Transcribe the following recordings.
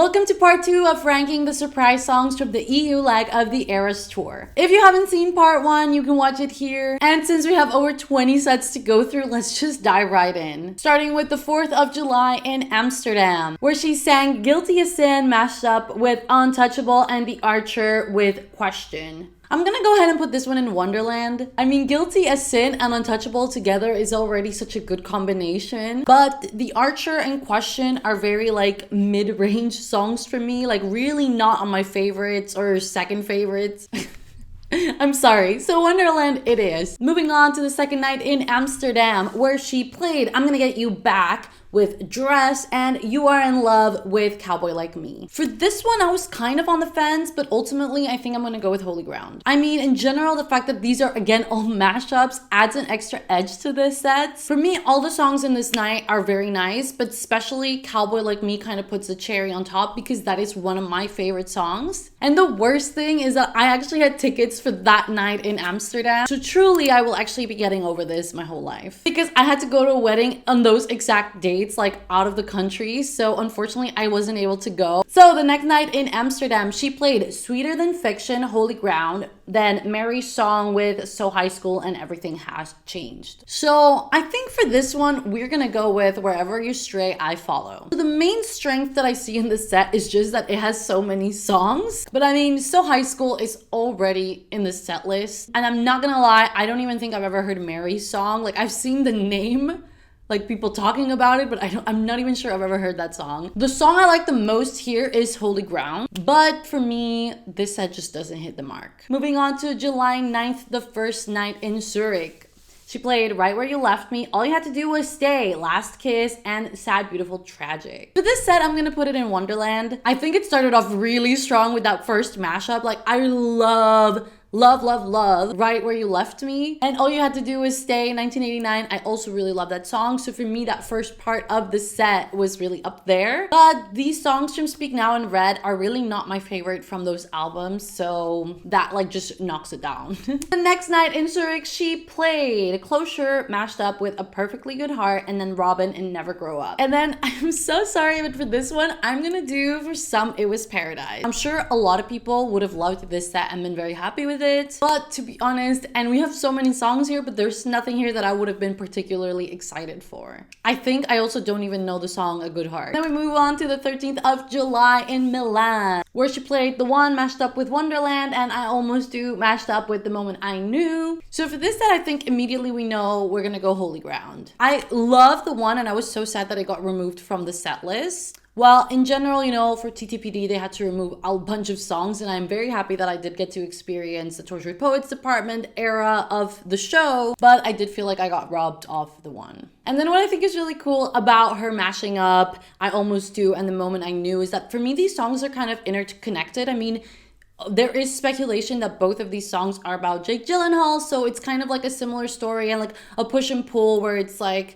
Welcome to part 2 of ranking the surprise songs from the EU leg of the Eras tour. If you haven't seen part 1, you can watch it here. And since we have over 20 sets to go through, let's just dive right in. Starting with the 4th of July in Amsterdam, where she sang Guilty as Sin mashed up with Untouchable and The Archer with Question. I'm gonna go ahead and put this one in Wonderland. I mean, Guilty as Sin and Untouchable together is already such a good combination. But The Archer and Question are very like mid-range songs for me. Like really not on my favorites or second favorites. I'm sorry. So Wonderland it is. Moving on to the second night in Amsterdam, where she played I'm Gonna Get You Back with Dress and You Are in Love with Cowboy Like Me. For this one, I was kind of on the fence, but ultimately I think I'm gonna go with Holy Ground. I mean, in general, the fact that these are again all mashups adds an extra edge to this set. For me, all the songs in this night are very nice, but especially Cowboy Like Me kind of puts a cherry on top because that is one of my favorite songs. And the worst thing is that I actually had tickets for that night in Amsterdam. So truly, I will actually be getting over this my whole life because I had to go to a wedding on those exact days, like out of the country, so unfortunately I wasn't able to go. So the next night in Amsterdam, she played Sweeter Than Fiction, Holy Ground, then Mary's song with So High School and Everything Has Changed. So I think for this one, we're gonna go with Wherever You Stray, I Follow. So the main strength that I see in this set is just that it has so many songs, but I mean, So High School is already in the set list, and I'm not gonna lie, I don't even think I've ever heard Mary's song. Like I've seen the name, like people talking about it, but I'm not even sure I've ever heard that song. The song I like the most here is Holy Ground, but for me, this set just doesn't hit the mark. Moving on to July 9th, the first night in Zurich. She played Right Where You Left Me, All You Had to Do Was Stay, Last Kiss, and Sad, Beautiful, Tragic. For this set, I'm gonna put it in Wonderland. I think it started off really strong with that first mashup. Like I love Right Where You Left Me, and All You Had to Do Was Stay, 1989. I also really love that song, so for me that first part of the set was really up there. But these songs from Speak Now and Red are really not my favorite from those albums, so that like just knocks it down. The next night in Zurich, she played Closure mashed up with A Perfectly Good Heart, and then Robin and Never Grow Up. And then I'm so sorry, but for this one I'm gonna do For Some It Was Paradise. I'm sure a lot of people would have loved this set and been very happy with it, but to be honest, and we have so many songs here, but there's nothing here that I would have been particularly excited for. I think I also don't even know the song A Good Heart. Then we move on to the 13th of July in Milan, where she played The One mashed up with Wonderland and I Almost Do mashed up with The Moment I Knew. So for this set, I think immediately we know we're gonna go Holy Ground. I love The One and I was so sad that it got removed from the set list. Well, in general, you know, for TTPD, they had to remove a bunch of songs, and I'm very happy that I did get to experience the Tortured Poets Department era of the show, but I did feel like I got robbed of The One. And then what I think is really cool about her mashing up I Almost Do and The Moment I Knew is that for me, these songs are kind of interconnected. I mean, there is speculation that both of these songs are about Jake Gyllenhaal, so it's kind of like a similar story and like a push and pull where it's like,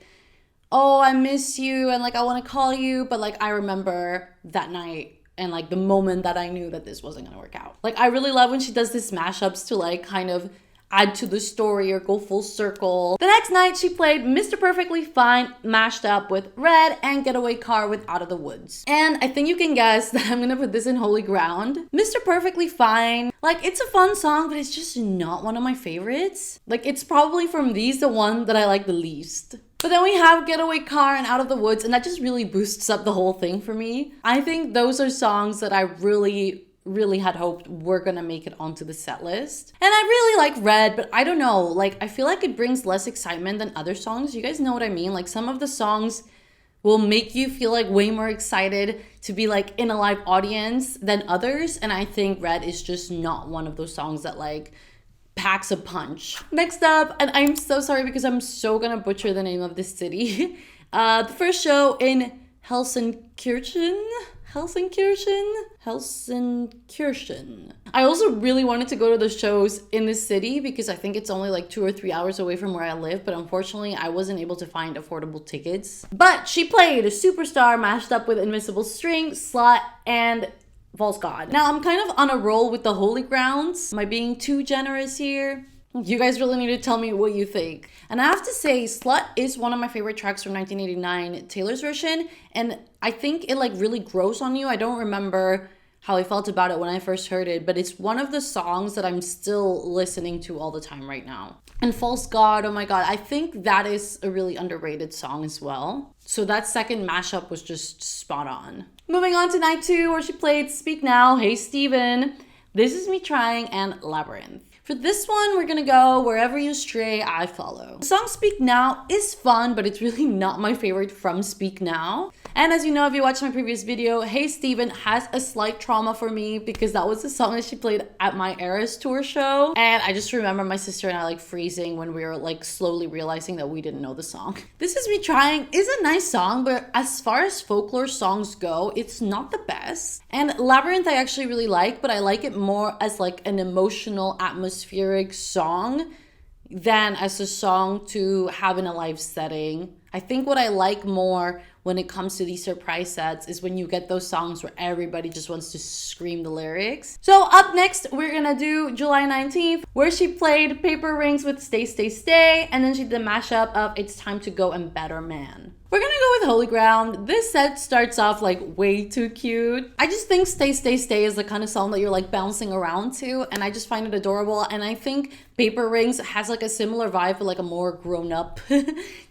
oh, I miss you and like I want to call you, but like I remember that night and like the moment that I knew that this wasn't gonna work out. Like I really love when she does this mashups to like kind of add to the story or go full circle. The next night she played Mr. Perfectly Fine mashed up with Red and Getaway Car with Out of the Woods. And I think you can guess that I'm gonna put this in Holy Ground. Mr. Perfectly Fine, like it's a fun song, but it's just not one of my favorites. Like it's probably from these the one that I like the least. But then we have Getaway Car and Out of the Woods, and that just really boosts up the whole thing for me. I think those are songs that I really had hoped were gonna make it onto the set list. And I really like Red, but I don't know, like I feel like it brings less excitement than other songs. You guys know what I mean? Like some of the songs will make you feel like way more excited to be like in a live audience than others, and I think Red is just not one of those songs that like packs a punch. Next up, and I'm so sorry because I'm so gonna butcher the name of this city. The first show in Helsenkirchen. I also really wanted to go to the shows in this city because I think it's only like 2 or 3 hours away from where I live, but unfortunately I wasn't able to find affordable tickets. But she played a Superstar mashed up with Invisible String, Slut, and False God. Now I'm kind of on a roll with the Holy Grounds. Am I being too generous here? You guys really need to tell me what you think. And I have to say, Slut is one of my favorite tracks from 1989, Taylor's version. And I think it like really grows on you. I don't remember how I felt about it when I first heard it, but it's one of the songs that I'm still listening to all the time right now. And False God, oh my God, I think that is a really underrated song as well. So that second mashup was just spot on. Moving on to night 2, where she played Speak Now, Hey Steven, This Is Me Trying, and Labyrinth. For this one, we're gonna go Wherever You Stray, I Follow. The song Speak Now is fun, but it's really not my favorite from Speak Now. And as you know, if you watched my previous video, Hey Steven has a slight trauma for me because that was the song that she played at my Eras tour show. And I just remember my sister and I like freezing when we were like slowly realizing that we didn't know the song. This Is Me Trying is a nice song, but as far as folklore songs go, it's not the best. And Labyrinth I actually really like, but I like it more as like an emotional, atmospheric song than as a song to have in a live setting. I think what I like more when it comes to these surprise sets is when you get those songs where everybody just wants to scream the lyrics. So up next, we're gonna do July 19th, where she played Paper Rings with Stay, Stay, Stay, and then she did the mashup of It's Time to Go and Better Man. We're gonna go with Holy Ground. This set starts off like way too cute. I just think Stay, Stay, Stay is the kind of song that you're like bouncing around to, and I just find it adorable. And I think Paper Rings has like a similar vibe, but like a more grown-up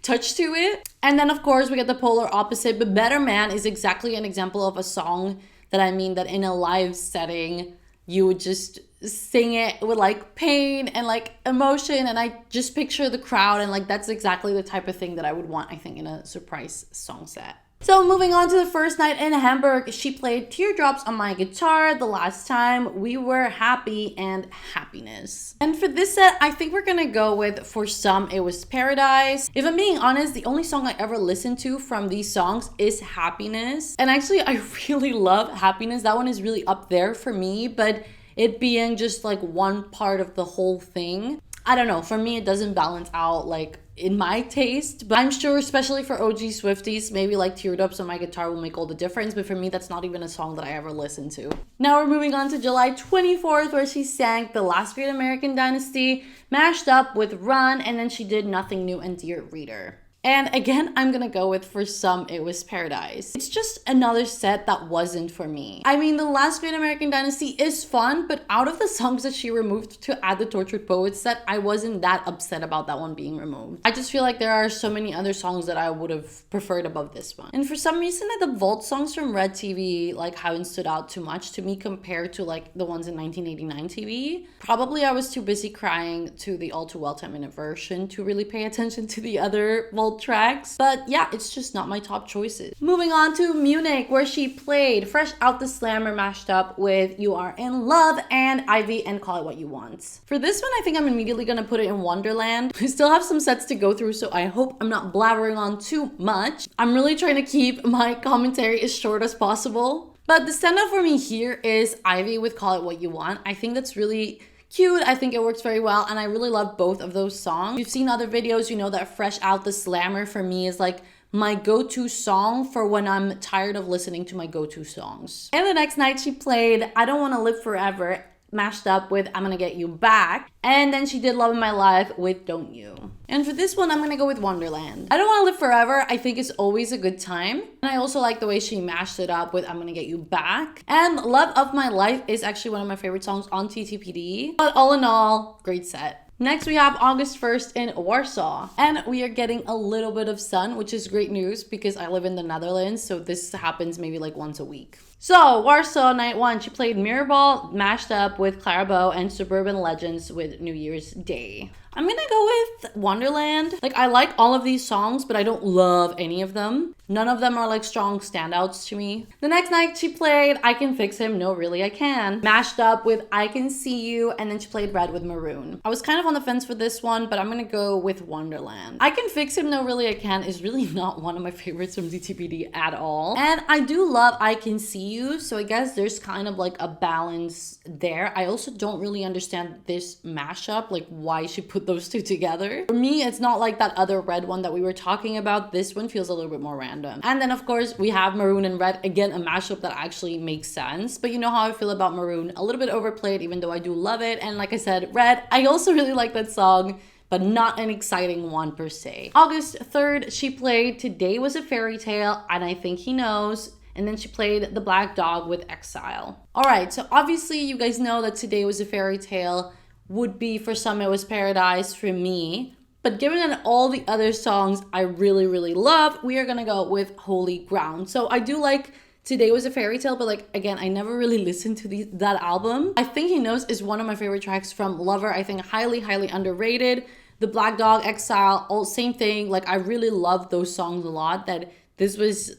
touch to it. And then of course we get the polar opposite, but Better Man is exactly an example of a song that I mean that in a live setting, you would just sing it with like pain and like emotion, and I just picture the crowd, and like that's exactly the type of thing that I would want, I think, in a surprise song set. So moving on to the first night in Hamburg, she played Teardrops on My Guitar, The Last Time, We Were Happy, and Happiness. And for this set, I think we're gonna go with For Some It Was Paradise. If I'm being honest, the only song I ever listened to from these songs is Happiness. And actually, I really love Happiness. That one is really up there for me, but it being just like one part of the whole thing, I don't know, for me it doesn't balance out like in my taste, but I'm sure especially for OG Swifties, maybe like Teardrops on My Guitar will make all the difference, but for me that's not even a song that I ever listened to. Now we're moving on to July 24th, where she sang The Last Great American Dynasty mashed up with Run, and then she did Nothing New and Dear Reader. And again, I'm gonna go with For Some It Was Paradise. It's just another set that wasn't for me. I mean, The Last Great American Dynasty is fun, but out of the songs that she removed to add the Tortured Poets set, I wasn't that upset about that one being removed. I just feel like there are so many other songs that I would have preferred above this one. And for some reason, the Vault songs from Red TV like haven't stood out too much to me compared to like the ones in 1989 TV. Probably I was too busy crying to the All Too Well 10-minute version to really pay attention to the other Vault tracks, but yeah, it's just not my top choices. Moving on to Munich, where she played Fresh Out the Slammer mashed up with You Are in Love and Ivy and Call It What You Want. For this one, I think I'm immediately gonna put it in Wonderland. We still have some sets to go through, so I hope I'm not blabbering on too much. I'm really trying to keep my commentary as short as possible, but the standout for me here is Ivy with Call It What You Want. I think that's really cute. I think it works very well, and I really love both of those songs. If you've seen other videos, you know that Fresh Out the Slammer for me is like my go-to song for when I'm tired of listening to my go-to songs. And the next night she played I Don't Want to Live Forever mashed up with I'm Gonna Get You Back, and then she did Love in My Life with Don't You. And for this one, I'm gonna go with Wonderland. I Don't Want to Live Forever, I think it's always a good time, and I also like the way she mashed it up with I'm Gonna Get You Back. And Love of My Life is actually one of my favorite songs on TTPD, but all in all, great set. Next, we have August 1st in Warsaw, and we are getting a little bit of sun, which is great news because I live in the Netherlands, so this happens maybe like once a week. So, Warsaw, night 1, she played Mirrorball mashed up with Clarabow and Suburban Legends with New Year's Day. I'm gonna go with Wonderland. Like, I like all of these songs, but I don't love any of them. None of them are like strong standouts to me. The next night she played I Can Fix Him, No Really I Can, mashed up with I Can See You, and then she played Red with Maroon. I was kind of on the fence for this one, but I'm gonna go with Wonderland. I Can Fix Him, No Really I Can is really not one of my favorites from DTPD at all. And I do love I Can See EU, so I guess there's kind of like a balance there. I also don't really understand this mashup, like why she put those two together. For me, it's not like that other red one that we were talking about. This one feels a little bit more random. And then of course we have Maroon and Red, again a mashup that actually makes sense, but you know how I feel about Maroon, a little bit overplayed even though I do love it. And like I said, Red, I also really like that song, but not an exciting one per se. August 3rd, she played Today Was a Fairy Tale and I Think He Knows. And then she played The Black Dog with Exile. All right, so obviously you guys know that Today Was a Fairy Tale would be For Some It Was Paradise for me. But given that all the other songs I really, really love, we are gonna go with Holy Ground. So I do like Today Was a Fairy Tale, but like, again, I never really listened to that album. I Think He Knows is one of my favorite tracks from Lover. I think highly, highly underrated. The Black Dog, Exile, all same thing. Like, I really love those songs a lot, that this was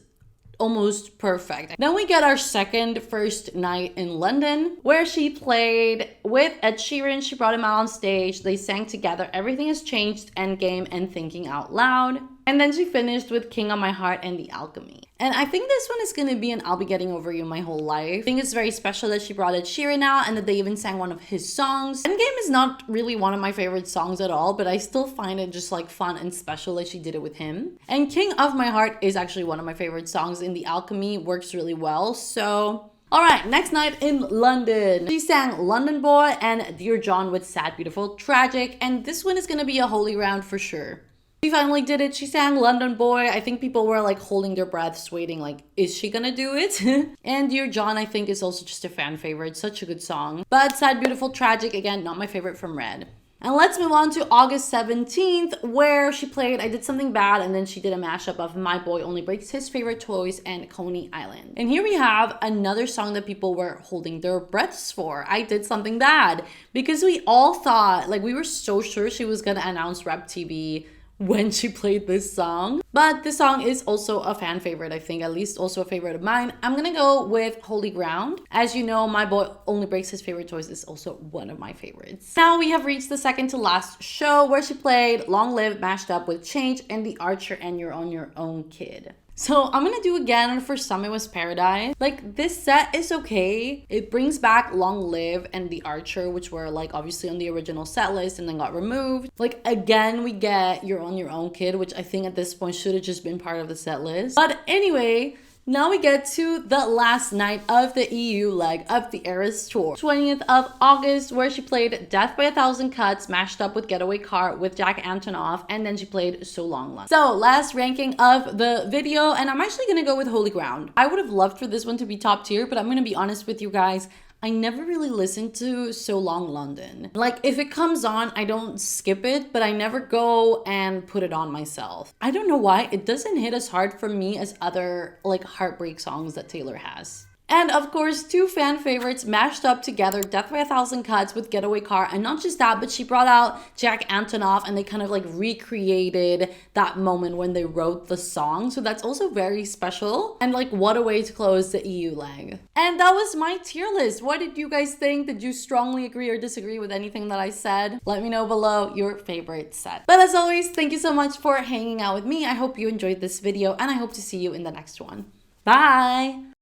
almost perfect. Then we get our second first night in London, where she played with Ed Sheeran. She brought him out on stage. They sang together Everything Has Changed, Endgame, and Thinking Out Loud. And then she finished with King on My Heart and The Alchemy. And I think this one is gonna be an I'll Be Getting Over You My Whole Life. I think it's very special that she brought Ed Sheeran out and that they even sang one of his songs. Endgame is not really one of my favorite songs at all, but I still find it just like fun and special that she did it with him. And King of My Heart is actually one of my favorite songs, and The Alchemy works really well. So all right, next night in London, she sang London Boy and Dear John with Sad, Beautiful, Tragic. And this one is gonna be a holy round for sure. She finally did it. She sang London Boy. I think people were like holding their breaths, waiting like, is she gonna do it? And Dear John, I think, is also just a fan favorite. Such a good song. But Sad, Beautiful, Tragic, again, not my favorite from Red. And let's move on to August 17th, where she played I Did Something Bad, and then she did a mashup of My Boy Only Breaks His Favorite Toys and Coney Island. And here we have another song that people were holding their breaths for, I Did Something Bad, because we all thought, like, we were so sure she was gonna announce Rap TV when she played this song. But this song is also a fan favorite, I think, at least also a favorite of mine. I'm gonna go with Holy Ground. As you know, My Boy Only Breaks His Favorite Toys is also one of my favorites. Now we have reached the second to last show, where she played Long Live mashed up with Change and The Archer and You're on Your Own Kid. So I'm gonna do again For Some It Was Paradise. Like, this set is okay. It brings back Long Live and The Archer, which were like obviously on the original set list and then got removed. Like, again, we get You're on Your Own Kid, which I think at this point should have just been part of the set list. But anyway, now we get to the last night of the EU leg of the Eras Tour. 20th of August, where she played Death by a Thousand Cuts mashed up with Getaway Car with Jack Antonoff, and then she played So Long London. So last ranking of the video, and I'm actually gonna go with Holy Ground. I would have loved for this one to be top tier, but I'm gonna be honest with you guys, I never really listened to So Long London. Like, if it comes on, I don't skip it, but I never go and put it on myself. I don't know why. It doesn't hit as hard for me as other like heartbreak songs that Taylor has. And of course, two fan favorites mashed up together, Death by a Thousand Cuts with Getaway Car. And not just that, but she brought out Jack Antonoff and they kind of like recreated that moment when they wrote the song. So that's also very special. And like, what a way to close the EU leg. And that was my tier list. What did you guys think? Did you strongly agree or disagree with anything that I said? Let me know below your favorite set. But as always, thank you so much for hanging out with me. I hope you enjoyed this video and I hope to see you in the next one. Bye!